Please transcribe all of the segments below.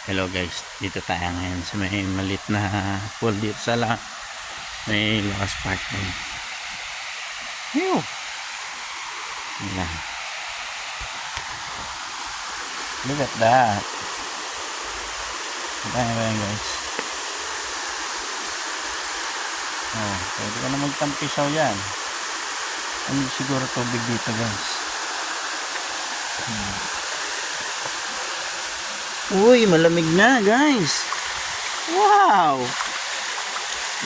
Hello guys, dito tayo ngayon sa may malit na pool dito sa may lakas parking. Yo! Yan. Look at that. Ito tayo ngayon guys. Oh, pwede ka na magtampisaw yan. Ano siguro tubig dito guys. Uy, malamig nga guys. Wow!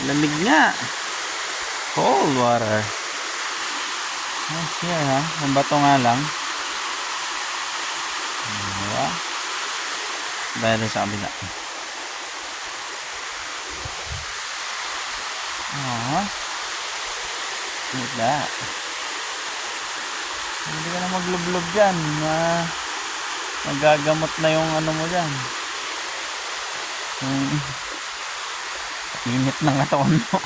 Malamig nga. Cold water. Nice here ha. Ang bato nga lang. Diba? Dahil sa kabila. Look at that. Hindi ka na maglublob dyan. Magagamot na yung ano mo dyan. Init ng katawan mo.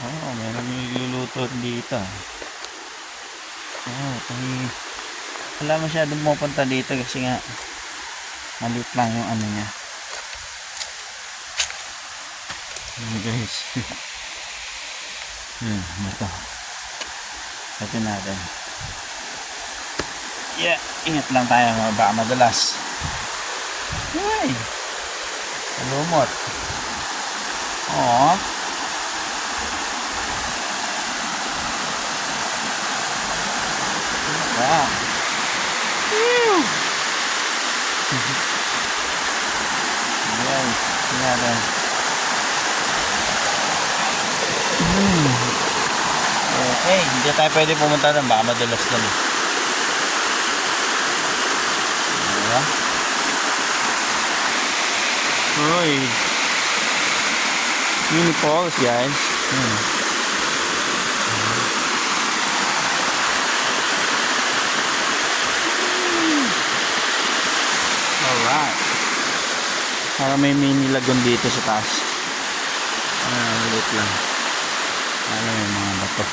Oh, meron yung iluluto dito. Oh, wala masyadong pupunta dito kasi nga maliit lang yung ano niya. Guys. Ito. Ito natin. Yeah, ingat lang tayo, baka madalas. Ay, lumot. Oh. Wow. Ayan, tingnan. Okay, hindi tayo pwede pumunta doon, baka madalas doon. Uy, mini falls guys. Alright, para may mini lagoon dito sa taas. Ulit lang. Ano yung mga bato,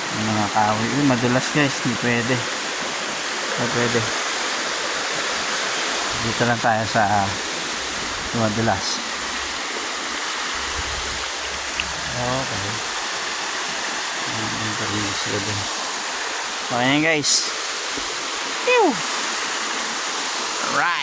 yung mga kahoy. Uy, madulas guys, hindi pwede. Hindi pwede. Dito lang tayo sa madulas. Okay. Okay guys. Alright.